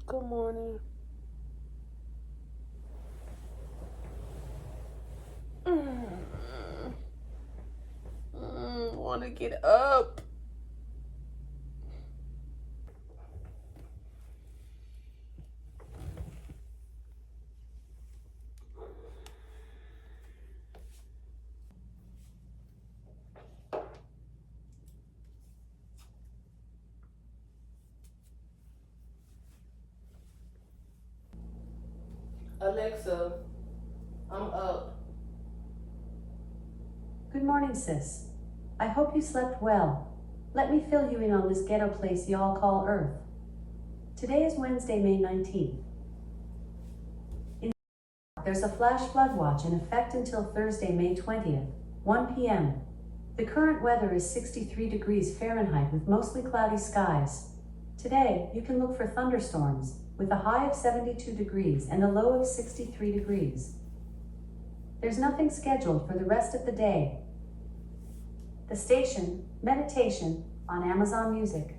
Good morning. Want to get up. Alexa, I'm up. Good morning, sis. I hope you slept well. Let me fill you in on this ghetto place y'all call Earth. Today is Wednesday, May 19th. There's a flash flood watch in effect until Thursday, May 20th, 1 p.m. The current weather is 63 degrees Fahrenheit with mostly cloudy skies. Today, you can look for thunderstorms, with a high of 72 degrees and a low of 63 degrees. There's nothing scheduled for the rest of the day. The station, Meditation, on Amazon Music.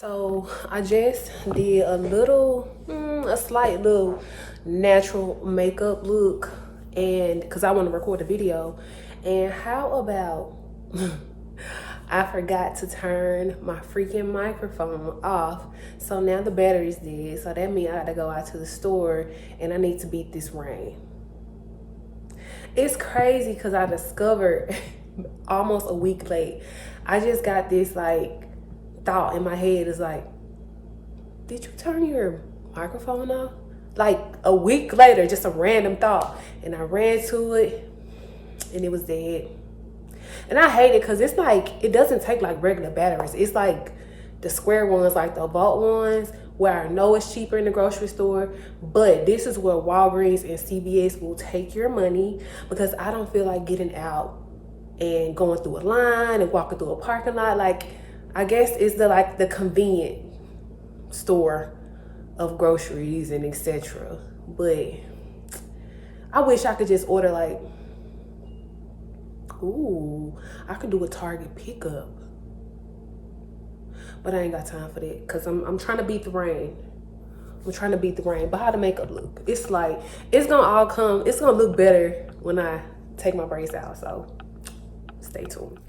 So I just did a slight little natural makeup look, and because I want to record a video. And how about I forgot to turn my freaking microphone off, so now the battery's dead. So that means I gotta go out to the store and I need to beat this rain. It's crazy because I discovered almost a week late. I just got this like thought in my head. Is like, did you turn your microphone off? Like a week later, just a random thought. And I ran to it and it was dead. And I hate it because it's like, it doesn't take like regular batteries. It's like the square ones, like the Volt ones, where I know it's cheaper in the grocery store. But this is where Walgreens and CVS will take your money, because I don't feel like getting out and going through a line and walking through a parking lot. Like, I guess it's the convenient store of groceries and etc. But I wish I could just order like, ooh, I could do a Target pickup. But I ain't got time for that because I'm trying to beat the rain. I'm trying to beat the rain. But how the makeup look? It's like, it's gonna look better when I take my braids out. So stay tuned.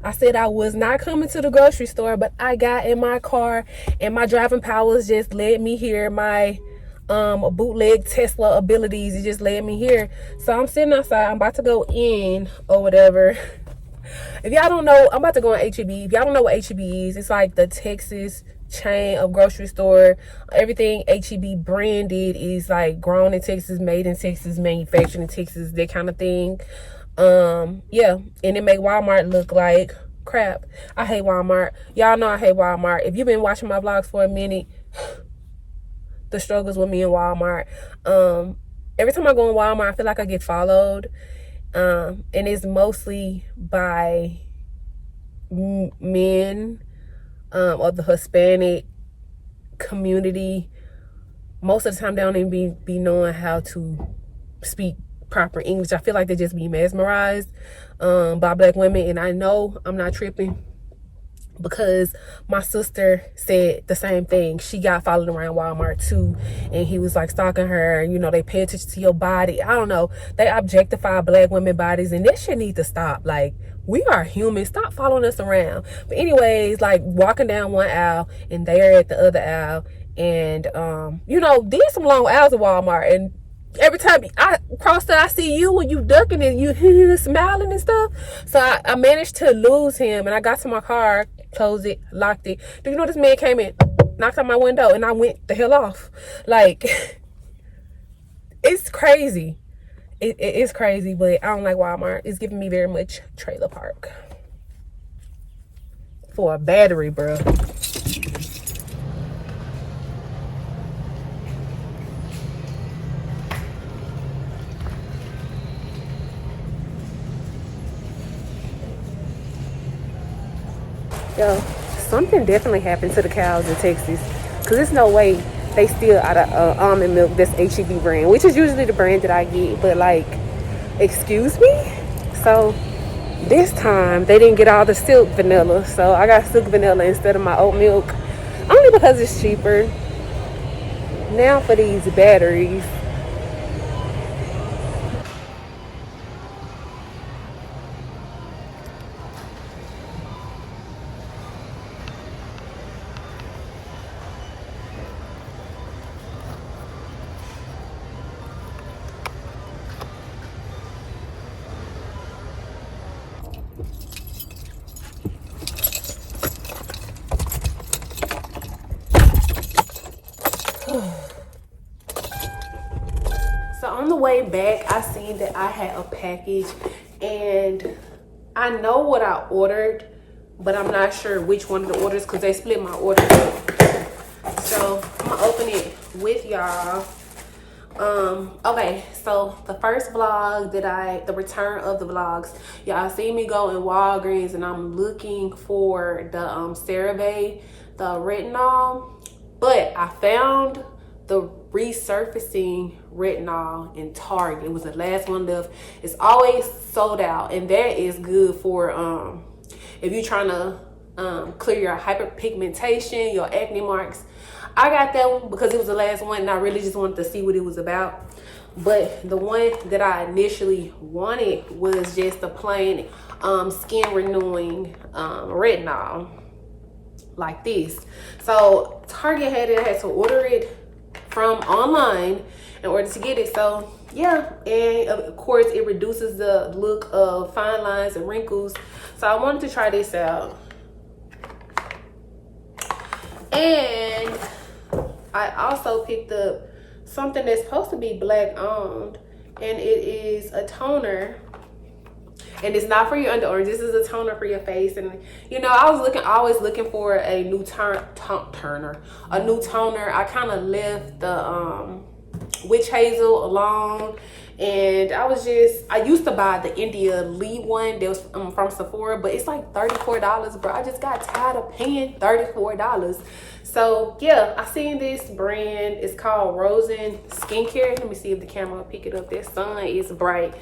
I said I was not coming to the grocery store, but I got in my car and my driving powers just led me here. My bootleg Tesla abilities, it just led me here. So I'm sitting outside. I'm about to go in or whatever. If y'all don't know, I'm about to go on HEB. If y'all don't know what HEB is, it's like the Texas chain of grocery store. Everything HEB branded is like grown in Texas, made in Texas, manufactured in Texas, that kind of thing. Yeah, and it make Walmart look like crap. I hate Walmart. Y'all know I hate Walmart. If you've been watching my vlogs for a minute, the struggles with me in Walmart. Every time I go in Walmart, I feel like I get followed. And it's mostly by men of the Hispanic community. Most of the time they don't even be knowing how to speak proper English. I feel like they just be mesmerized by black women. And I know I'm not tripping, because my sister said the same thing. She got followed around Walmart too, and he was like stalking her. You know, they pay attention to your body. I don't know, they objectify black women bodies, and this shit need to stop. Like, we are human. Stop following us around. But anyways, like walking down one aisle and they're at the other aisle, and you know, these some long aisles at Walmart, and every time I cross that, I see you when you ducking and you smiling and stuff. So I managed to lose him, and I got to my car, closed it, locked it. Do you know this man came in, knocked on my window, and I went the hell off? Like, it's crazy. It's crazy, but I don't like Walmart. It's giving me very much trailer park for a battery, bro. Yo, something definitely happened to the cows in Texas, because there's no way they still out of almond milk that's HEB brand, which is usually the brand that I get. But like, excuse me? So this time they didn't get all the silk vanilla, so I got silk vanilla instead of my oat milk, only because it's cheaper. Now for these batteries. So on the way back, I seen that I had a package, and I know what I ordered, but I'm not sure which one of the orders, because they split my order up. So I'm gonna open it with y'all. Okay, so the first vlog the return of the vlogs, y'all see me go in Walgreens and I'm looking for the CeraVe, the retinol, but I found the resurfacing retinol in Target. It was the last one left. It's always sold out, and that is good for if you're trying to clear your hyperpigmentation, your acne marks. I got that one because it was the last one and I really just wanted to see what it was about. But the one that I initially wanted was just the plain skin renewing retinol, like this. So Target had it. I had to order it from online in order to get it. So yeah, and of course it reduces the look of fine lines and wrinkles. So I wanted to try this out. And I also picked up something that's supposed to be black owned, and it is a toner, and it's not for your under arms. This is a toner for your face. And you know, I was always looking for a new toner. I kind of left the witch hazel alone, and I used to buy the India Lee one that was from Sephora, but it's like $34, bro. I just got tired of paying $34. So yeah, I seen this brand. It's called Rosen Skincare. Let me see if the camera will pick it up. That sun is bright.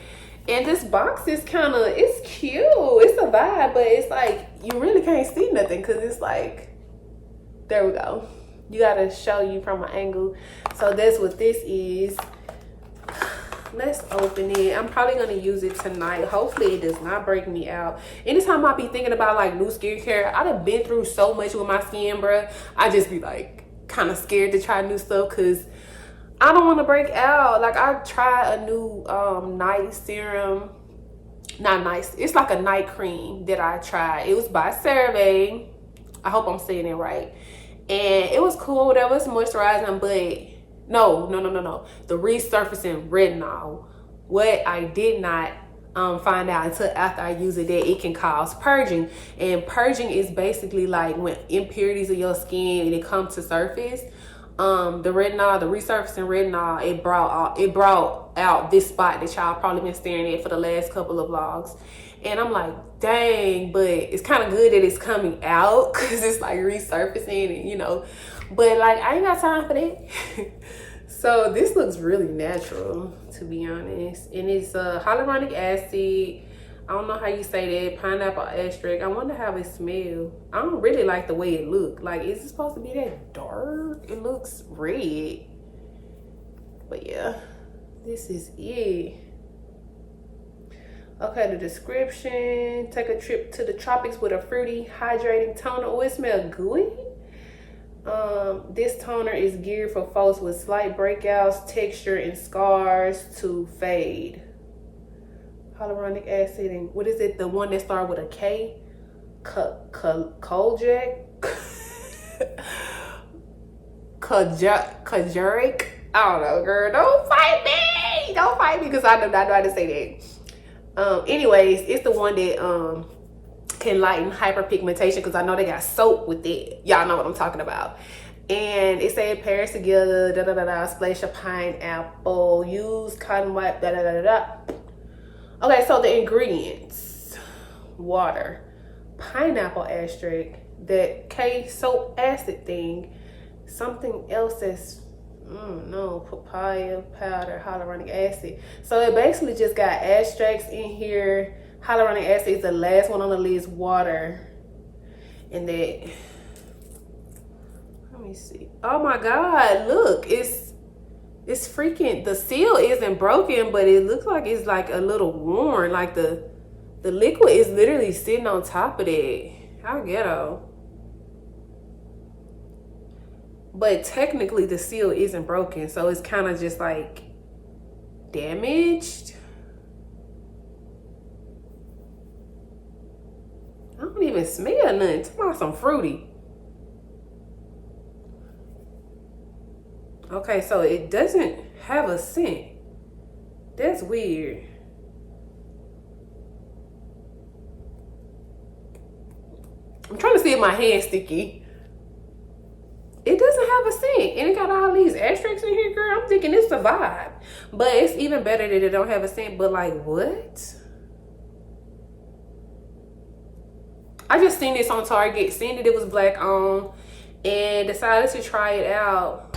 And this box is it's cute. It's a vibe, but it's like you really can't see nothing because it's like, there we go. You gotta show you from an angle. So that's what this is. Let's open it. I'm probably gonna use it tonight. Hopefully it does not break me out. Anytime I be thinking about like new skincare, I done been through so much with my skin, bruh. I just be like kind of scared to try new stuff because I don't want to break out. Like I tried a new night serum. Not nice. It's like a night cream that I tried. It was by CeraVe. I hope I'm saying it right. And it was cool. That was moisturizing, but no. The resurfacing retinol. What I did not find out until after I use it, that it can cause purging. And purging is basically like when impurities of your skin and it comes to surface. The retinol, the resurfacing retinol, it brought out this spot that y'all probably been staring at for the last couple of vlogs. And I'm like, dang, but it's kind of good that it's coming out because it's like resurfacing and, you know, but like I ain't got time for that. So this looks really natural, to be honest. And it's hyaluronic acid. I don't know how you say that. Pineapple extract. I wonder how it smells. I don't really like the way it looks. Like, is it supposed to be that dark? It looks red. But yeah, this is it. Okay, the description. Take a trip to the tropics with a fruity, hydrating toner. Oh, it smells gooey. This toner is geared for folks with slight breakouts, texture, and scars to fade. Hyaluronic acid, and what is it? The one that started with a K? Kojic? Kajuric? I don't know, girl. Don't fight me! Don't fight me because I do not know how to say that. Anyways, it's the one that can lighten hyperpigmentation because I know they got soap with it. Y'all know what I'm talking about. And it said pairs together, splash of pineapple, use cotton white, Okay, so the ingredients: water, pineapple extract, that K soap acid thing, something else that's papaya powder, hyaluronic acid. So it basically just got extracts in here. Hyaluronic acid is the last one on the list. Water, and that. Let me see. Oh my God! Look, it's freaking. The seal isn't broken, but it looks like it's like a little worn. Like the liquid is literally sitting on top of it. How ghetto. But technically the seal isn't broken, so it's kind of just like damaged. I don't even smell nothing. It's about some fruity. Okay, so it doesn't have a scent. That's weird. I'm trying to see if my hand's sticky. It doesn't have a scent, and it got all these extracts in here, girl. I'm thinking it's a vibe, but it's even better that it don't have a scent. But like, what? I just seen this on Target, seen that it was black on, and decided to try it out.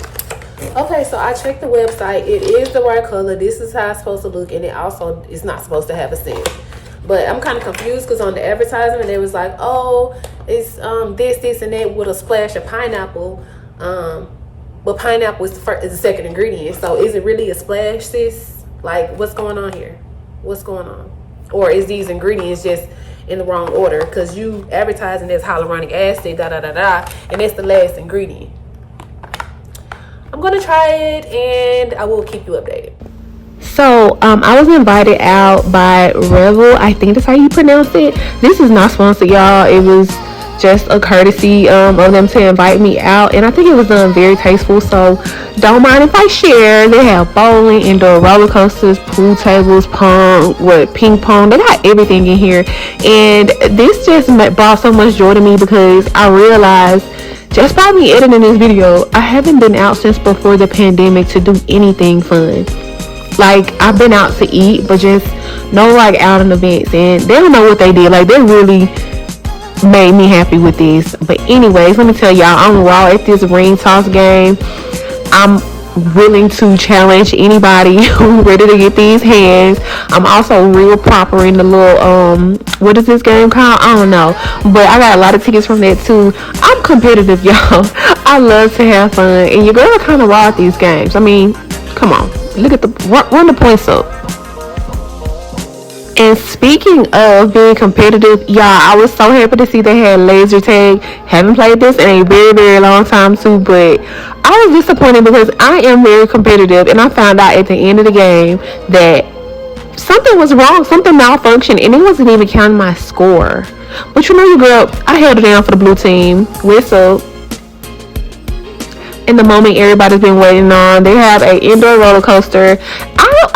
Okay, so I checked the website. It is the right color. This is how it's supposed to look, and it also is not supposed to have a scent. But I'm kind of confused because on the advertisement it was like, oh, it's this and that with a splash of pineapple. But pineapple is the second ingredient. So is it really a splash, sis? Like, what's going on here? What's going on? Or is these ingredients just in the wrong order? Because you advertising this hyaluronic acid, and it's the last ingredient. I'm gonna try it and I will keep you updated. So I was invited out by Revel, I think that's how you pronounce it. This is not sponsored, y'all. It was just a courtesy of them to invite me out, and I think it was done very tasteful, so don't mind if I share. They have bowling, indoor roller coasters, pool tables, ping pong. They got everything in here, and this just brought so much joy to me because I realized just by me editing this video, I haven't been out since before the pandemic to do anything fun. Like, I've been out to eat, but just no like out in events, and they don't know what they did. Like, they really made me happy with this. But anyways, let me tell y'all, I'm raw at this ring toss game. I'm willing to challenge anybody who's ready to get these hands. I'm also real proper in the little what is this game called? I don't know, but I got a lot of tickets from that too. I'm competitive, y'all. I love to have fun, and your girl kind of raw at these games. I mean, come on, look at the run the points up. And speaking of being competitive, y'all, I was so happy to see they had laser tag. Haven't played this in a very, very long time too, but I was disappointed because I am very competitive, and I found out at the end of the game that something was wrong, something malfunctioned, and it wasn't even counting my score. But you know, your girl, I held it down for the blue team. Whistle. In the moment everybody's been waiting on, they have an indoor roller coaster.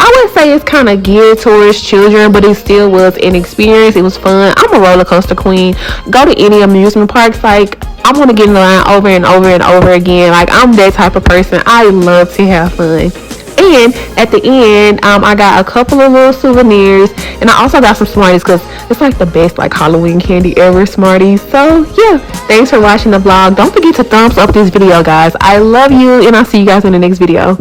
I would say it's kind of geared towards children, but it still was an experience. It was fun. I'm a roller coaster queen. Go to any amusement parks, like, I want to get in the line over and over and over again. Like, I'm that type of person. I love to have fun. And at the end, I got a couple of little souvenirs, and I also got some Smarties because it's like the best like Halloween candy ever, Smarties. So yeah, thanks for watching the vlog. Don't forget to thumbs up this video, guys. I love you, and I'll see you guys in the next video.